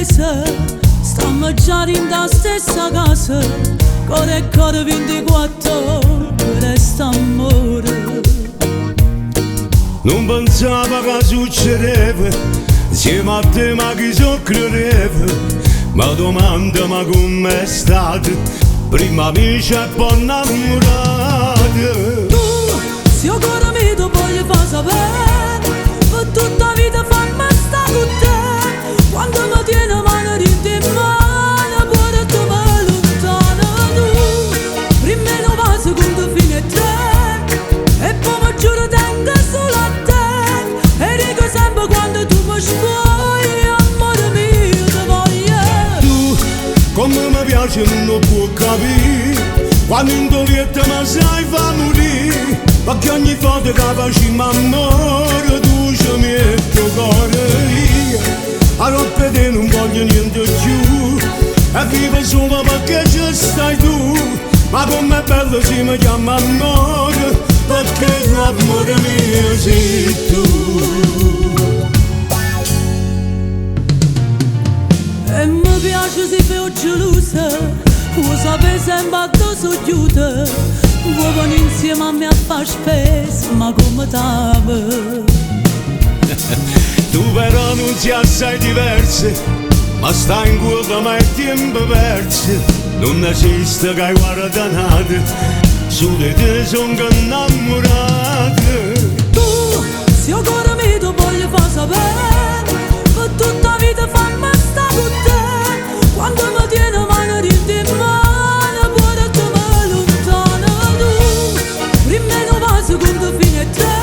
mese stiamo già in la stessa casa, cuore e cuore 24 resta amore. Non pensavo che succedeva insieme a te, ma chi so credeva. Ma domanda ma com'è stato prima amici e poi innamorati. Tu, se io cuore mio voglio far sapere, per tutta la vita fammi stare con te. Quando mi tieni mano in mano, pure tu mi lontana. Tu, prima non va secondo fine e tre, e poi mi giuro tengo solo a te. E dico sempre quando tu mi scuoi, amore mio ti voglio. Tu, come mi piace non può capire, quando in dolietta mi sai fa morire. Perché ogni volta che facciamo amore tu ci metti il cuore. A notte te non voglio niente più, e vivo solo perché ci stai tu. Ma com'è bello se mi chiama amore, perché l'amore mio sei tu. E mi piace se fai gelosa, vuoi sapere sempre a te so chiusa. Vuoi venire insieme a me a fare spesa, ma come t'amo. Tu però non sei assai diversa, ma stai in cuore ma è tempo perso. Non esiste che hai guardato, su di te sono innamorato. Tu, se io cuore mio voglio far sapere, per tutta la vita fammi stare con te. Quando mi tieni mano in mano, pure tu mi lontana. Tu, prima non va secondo fine e tre,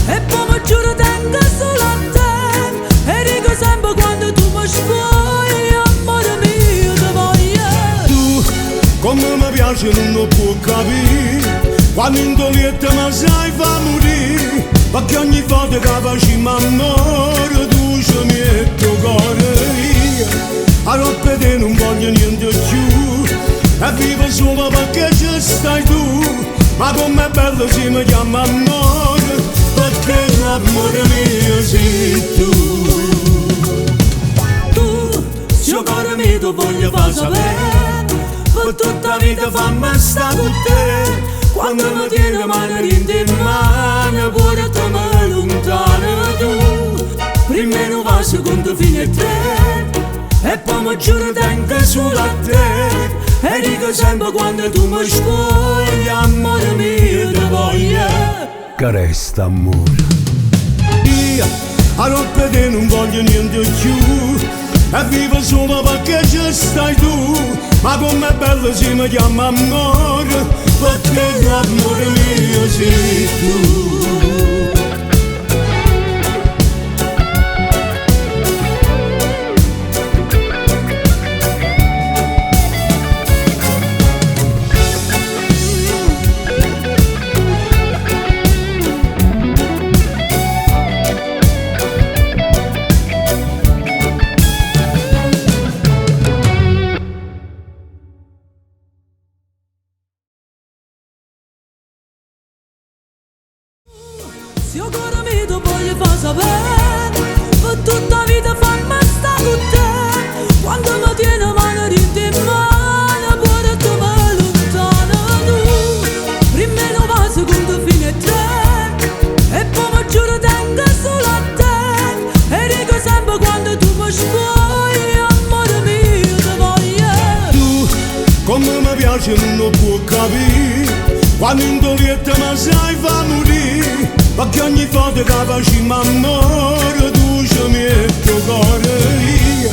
e poi mi giuro tengo solo a te. E dico sempre quando tu mi scuoi, amore mio ti voglio. Tu, come mi piace non può capire, quando in dolietta mi sai fa morire. Perché ogni volta che facciamo amore tu ci metti il cuore. A notte te non voglio niente più, e vivo solo perché ci stai tu. Ma com'è bello se mi chiama amore, perché l'amore mio sei tu. Tu, se io cuore mio voglio far sapere, per tutta la vita fammi stare con te. Quando mi tieni mano in mano, pure tu mi lontana. Tu, prima non va secondo fine e tre, e poi mi giuro tengo solo a te. E dico sempre quando tu mi scuoi, amore mio ti voglio. Che resta amore. Io a notte te non voglio niente più, e vivo solo perché ci stai tu. Ma com'è bello se mi chiama amore, perché l'amore mio sei tu. Se io cuore mio voglio far sapere, per tutta la vita fammi stare con te. Quando mi tieni mano in mano, pure tu mi lontana. Tu, prima non va secondo fine e tre, e poi mi giuro tengo solo a te. E dico sempre quando tu mi scuoi, amore mio ti voglio. Tu, come mi piace non può capire, quando in dolietta mi sai fa morire. Perché ogni volta che facciamo amore tu ci metti il cuore.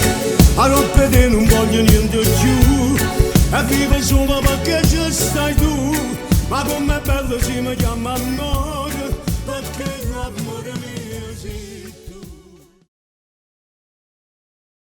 A notte te non voglio niente più, e vivo solo perché ci stai tu. Ma com'è bello se mi chiama amore,